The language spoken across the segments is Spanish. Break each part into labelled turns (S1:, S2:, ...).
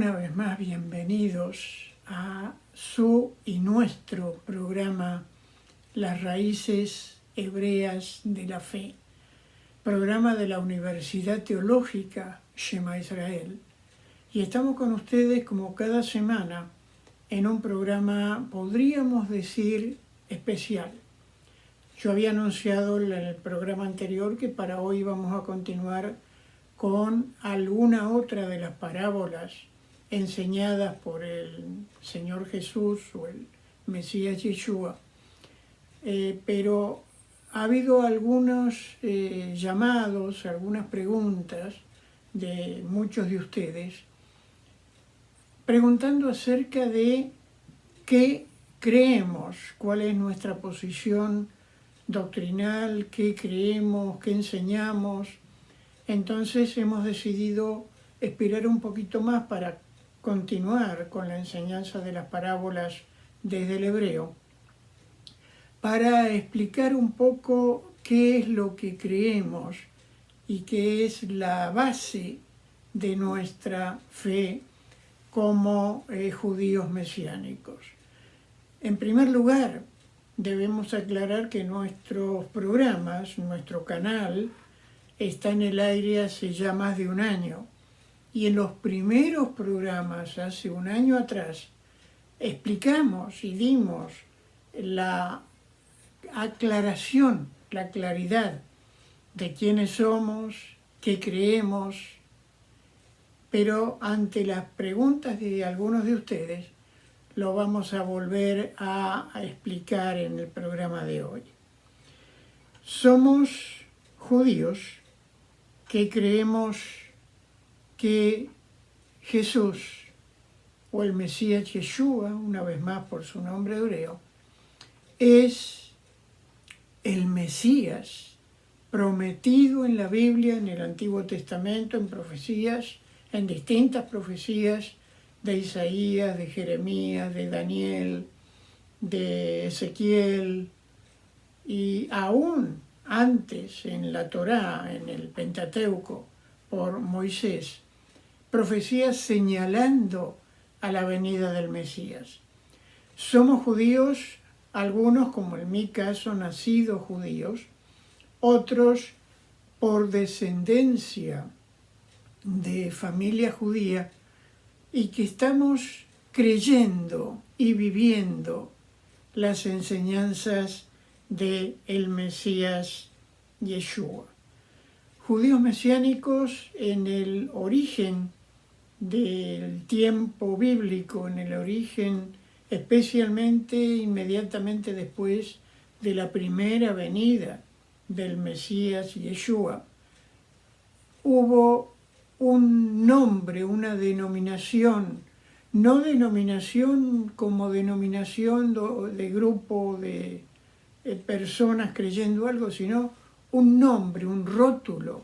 S1: Una vez más, bienvenidos a su y nuestro programa Las Raíces Hebreas de la Fe, programa de la Universidad Teológica Shema Israel. Y estamos con ustedes como cada semana en un programa, podríamos decir, especial. Yo había anunciado en el programa anterior que para hoy vamos a continuar con alguna otra de las parábolas enseñadas por el Señor Jesús o el Mesías Yeshua, pero ha habido algunos llamados, algunas preguntas de muchos de ustedes preguntando acerca de qué creemos, cuál es nuestra posición doctrinal, qué creemos, qué enseñamos. Entonces hemos decidido esperar un poquito más para continuar con la enseñanza de las parábolas desde el hebreo, para explicar un poco qué es lo que creemos y qué es la base de nuestra fe como judíos mesiánicos. En primer lugar, debemos aclarar que nuestros programas, nuestro canal, está en el aire hace ya más de un año. Y en los primeros programas, hace un año atrás, explicamos y dimos la aclaración, la claridad de quiénes somos, qué creemos, pero ante las preguntas de algunos de ustedes, lo vamos a volver a explicar en el programa de hoy. Somos judíos que creemos que Jesús, o el Mesías Yeshua, una vez más por su nombre hebreo, es el Mesías prometido en la Biblia, en el Antiguo Testamento, en profecías, en distintas profecías de Isaías, de Jeremías, de Daniel, de Ezequiel, y aún antes en la Torá, en el Pentateuco, por Moisés, profecías señalando a la venida del Mesías. Somos judíos, algunos, como en mi caso, nacidos judíos, otros por descendencia de familia judía, y que estamos creyendo y viviendo las enseñanzas del Mesías Yeshua. Judíos mesiánicos en el origen del tiempo bíblico, en el origen especialmente inmediatamente después de la primera venida del Mesías Yeshua, hubo un nombre, una denominación, no denominación como denominación de grupo de personas creyendo algo, sino un nombre, un rótulo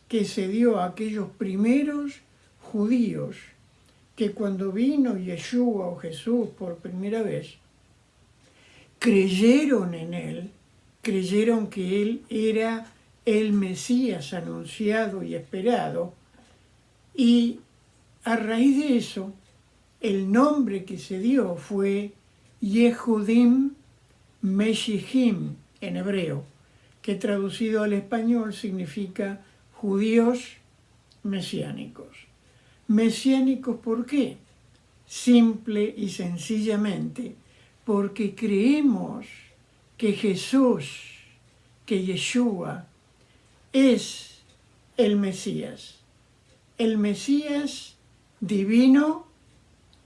S1: que se dio a aquellos primeros judíos que cuando vino Yeshua o Jesús por primera vez, creyeron en él, creyeron que él era el Mesías anunciado y esperado, y a raíz de eso, el nombre que se dio fue Yehudim Meshihim en hebreo, que traducido al español significa judíos mesiánicos. Mesiánicos, ¿por qué? Simple y sencillamente porque creemos que Jesús, que Yeshua, es el Mesías divino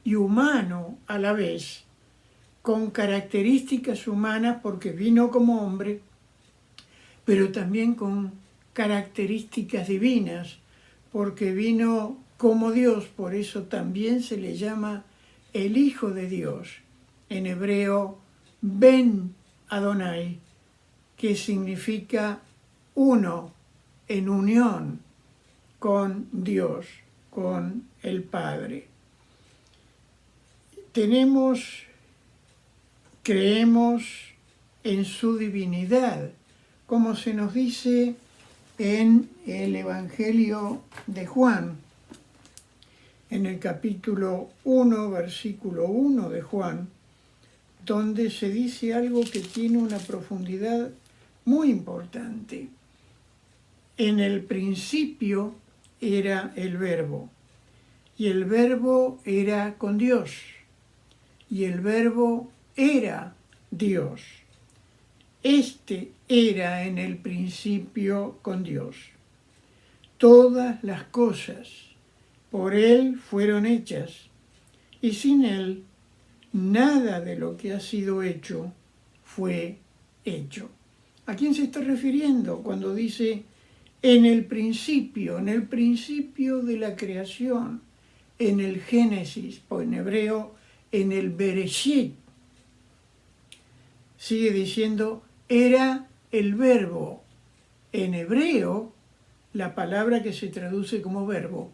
S1: y humano a la vez, con características humanas porque vino como hombre, pero también con características divinas porque vino como Dios, por eso también se le llama el Hijo de Dios, en hebreo Ben Adonai, que significa uno, en unión con Dios, con el Padre. Creemos en su divinidad, como se nos dice en el Evangelio de Juan, en el capítulo 1, versículo 1 de Juan, donde se dice algo que tiene una profundidad muy importante. En el principio era el Verbo, y el Verbo era con Dios, y el Verbo era Dios. Este era en el principio con Dios. Todas las cosas por Él fueron hechas, y sin Él nada de lo que ha sido hecho fue hecho. ¿A quién se está refiriendo cuando dice en el principio de la creación, en el Génesis, o en hebreo, en el Bereshit? Sigue diciendo, era el Verbo. En hebreo, la palabra que se traduce como verbo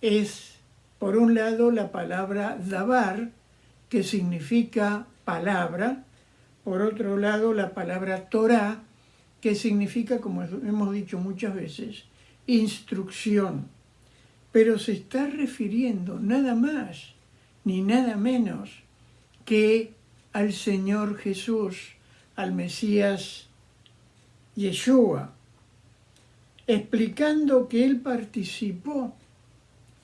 S1: es, por un lado, la palabra davar, que significa palabra, por otro lado, la palabra Torah, que significa, como hemos dicho muchas veces, instrucción. Pero se está refiriendo nada más ni nada menos que al Señor Jesús, al Mesías Yeshua, explicando que Él participó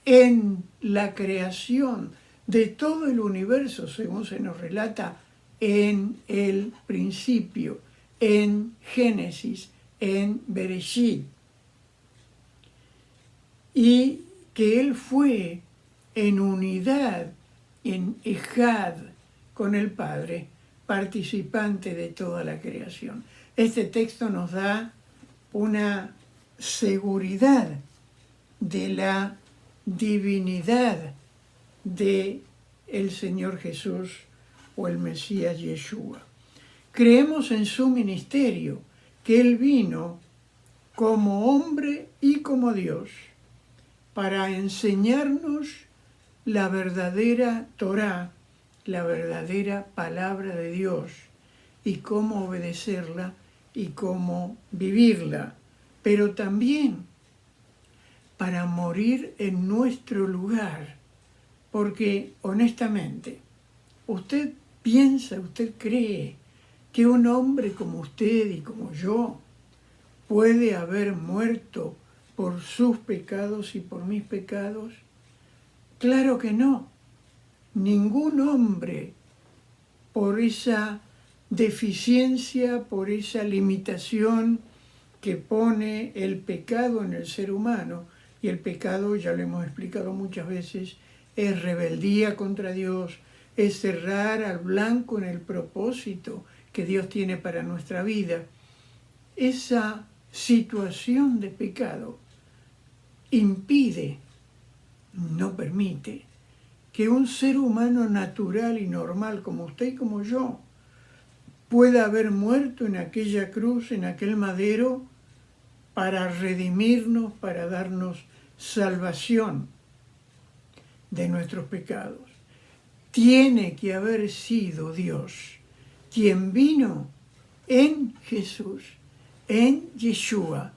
S1: en la creación de todo el universo, según se nos relata en el principio, en Génesis, en Bereshit, y que Él fue en unidad, en Ejad con el Padre, participante de toda la creación. Este texto nos da una seguridad de la divinidad de el Señor Jesús o el Mesías Yeshua. Creemos en su ministerio, que Él vino como hombre y como Dios para enseñarnos la verdadera Torá, la verdadera palabra de Dios, y cómo obedecerla y cómo vivirla, pero también para morir en nuestro lugar, porque honestamente, usted piensa, usted cree que un hombre como usted y como yo puede haber muerto por sus pecados y por mis pecados. Claro que no. Ningún hombre, por esa deficiencia, por esa limitación que pone el pecado en el ser humano, y el pecado, ya lo hemos explicado muchas veces, es rebeldía contra Dios, es cerrar al blanco en el propósito que Dios tiene para nuestra vida. Esa situación de pecado impide, no permite, que un ser humano natural y normal como usted y como yo pueda haber muerto en aquella cruz, en aquel madero, para redimirnos, para darnos salvación de nuestros pecados. Tiene que haber sido Dios quien vino en Jesús, en Yeshua,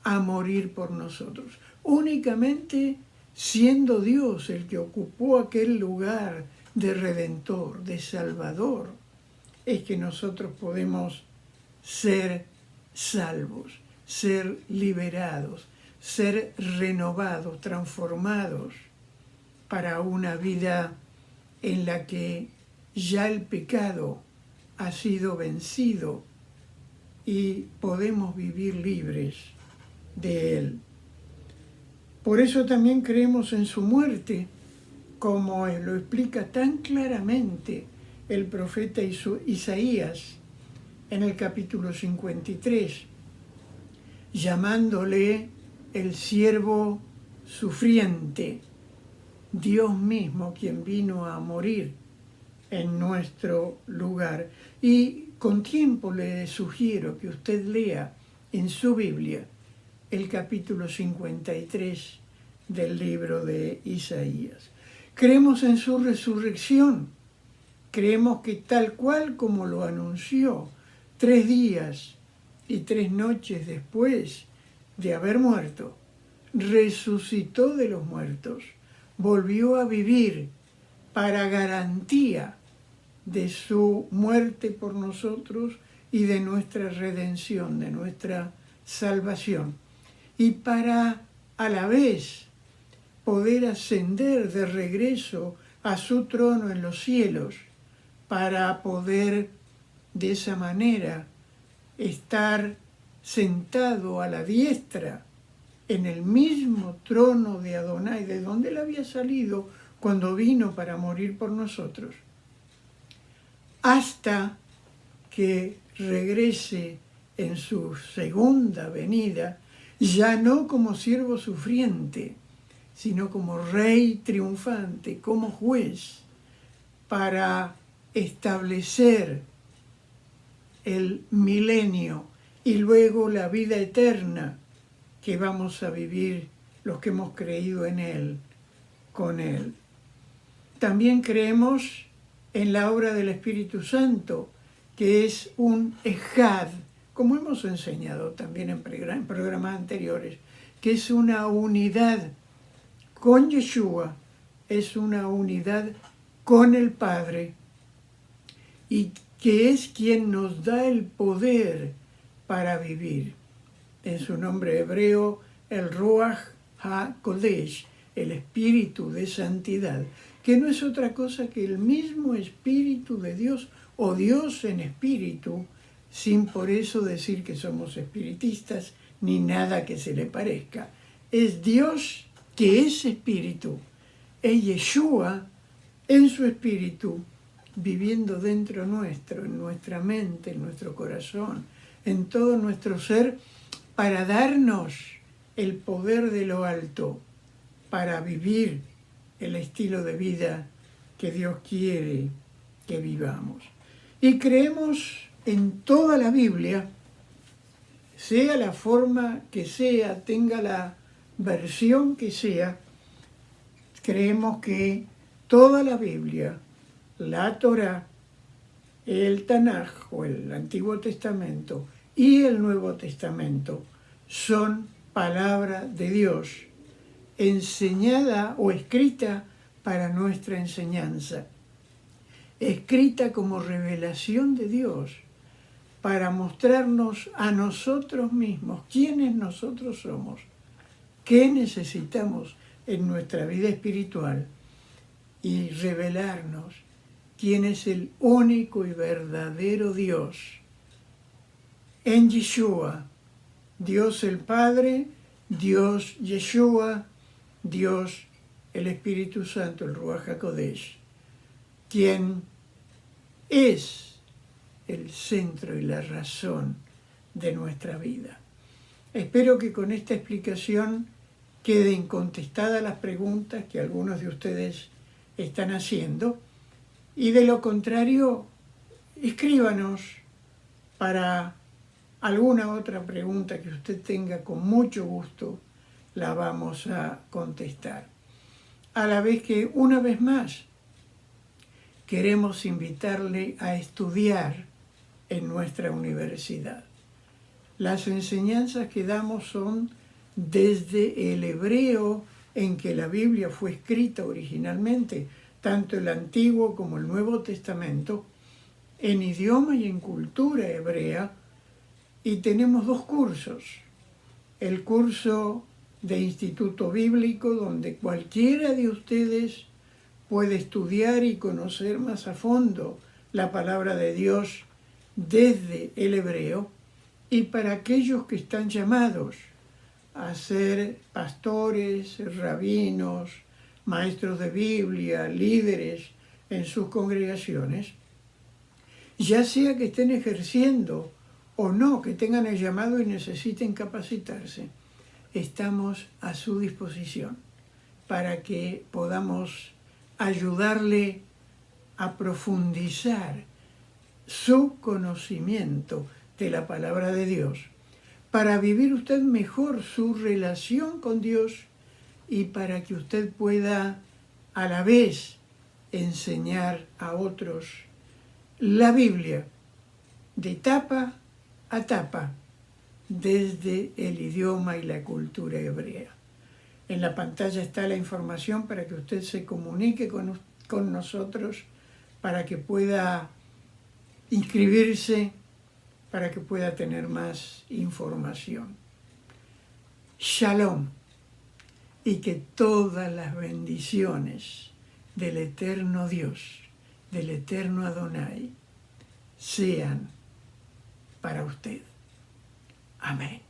S1: a morir por nosotros. Únicamente siendo Dios el que ocupó aquel lugar de Redentor, de Salvador, es que nosotros podemos ser salvos, ser liberados, ser renovados, transformados para una vida en la que ya el pecado ha sido vencido y podemos vivir libres de él. Por eso también creemos en su muerte, como lo explica tan claramente el profeta Isaías en el capítulo 53, llamándole el siervo sufriente, Dios mismo quien vino a morir en nuestro lugar. Y con tiempo le sugiero que usted lea en su Biblia el capítulo 53 del libro de Isaías. Creemos en su resurrección. Creemos que tal cual como lo anunció 3 días y 3 noches después de haber muerto, resucitó de los muertos volvió a vivir para garantía de su muerte por nosotros y de nuestra redención, de nuestra salvación. Y para a la vez poder ascender de regreso a su trono en los cielos, para poder de esa manera estar sentado a la diestra en el mismo trono de Adonai, de donde él había salido cuando vino para morir por nosotros, hasta que regrese en su segunda venida, ya no como siervo sufriente, sino como rey triunfante, como juez, para establecer el milenio y luego la vida eterna que vamos a vivir los que hemos creído en Él, con Él. También creemos en la obra del Espíritu Santo, que es un ejad, como hemos enseñado también en programas anteriores, que es una unidad con Yeshua, es una unidad con el Padre, y que es quien nos da el poder para vivir. En su nombre hebreo, el Ruach HaKodesh, el Espíritu de Santidad, que no es otra cosa que el mismo Espíritu de Dios, o Dios en espíritu, sin por eso decir que somos espiritistas, ni nada que se le parezca. Es Dios que es espíritu, es Yeshua en su espíritu, viviendo dentro nuestro, en nuestra mente, en nuestro corazón, en todo nuestro ser, para darnos el poder de lo alto, para vivir el estilo de vida que Dios quiere que vivamos. Y creemos en toda la Biblia, sea la forma que sea, tenga la versión que sea, creemos que toda la Biblia, la Torá, el Tanaj o el Antiguo Testamento y el Nuevo Testamento son palabra de Dios, enseñada o escrita para nuestra enseñanza, escrita como revelación de Dios para mostrarnos a nosotros mismos quiénes nosotros somos, qué necesitamos en nuestra vida espiritual y revelarnos quién es el único y verdadero Dios en Yeshua, Dios el Padre, Dios Yeshua, Dios el Espíritu Santo, el Ruach HaKodesh, quien es el centro y la razón de nuestra vida. Espero que con esta explicación queden contestadas las preguntas que algunos de ustedes están haciendo, y de lo contrario, escríbanos para alguna otra pregunta que usted tenga, con mucho gusto la vamos a contestar. A la vez que, una vez más, queremos invitarle a estudiar en nuestra universidad. Las enseñanzas que damos son desde el hebreo en que la Biblia fue escrita originalmente, tanto el Antiguo como el Nuevo Testamento, en idioma y en cultura hebrea, y tenemos dos cursos. El curso de Instituto Bíblico, donde cualquiera de ustedes puede estudiar y conocer más a fondo la palabra de Dios desde el hebreo, y para aquellos que están llamados a ser pastores, rabinos, maestros de Biblia, líderes en sus congregaciones, ya sea que estén ejerciendo o no, que tengan el llamado y necesiten capacitarse, estamos a su disposición para que podamos ayudarle a profundizar su conocimiento de la palabra de Dios, para vivir usted mejor su relación con Dios y para que usted pueda a la vez enseñar a otros la Biblia de tapa a tapa desde el idioma y la cultura hebrea. En la pantalla está la información para que usted se comunique con nosotros, para que pueda inscribirse, para que pueda tener más información. Shalom, y que todas las bendiciones del eterno Dios, del eterno Adonai, sean para usted. Amén.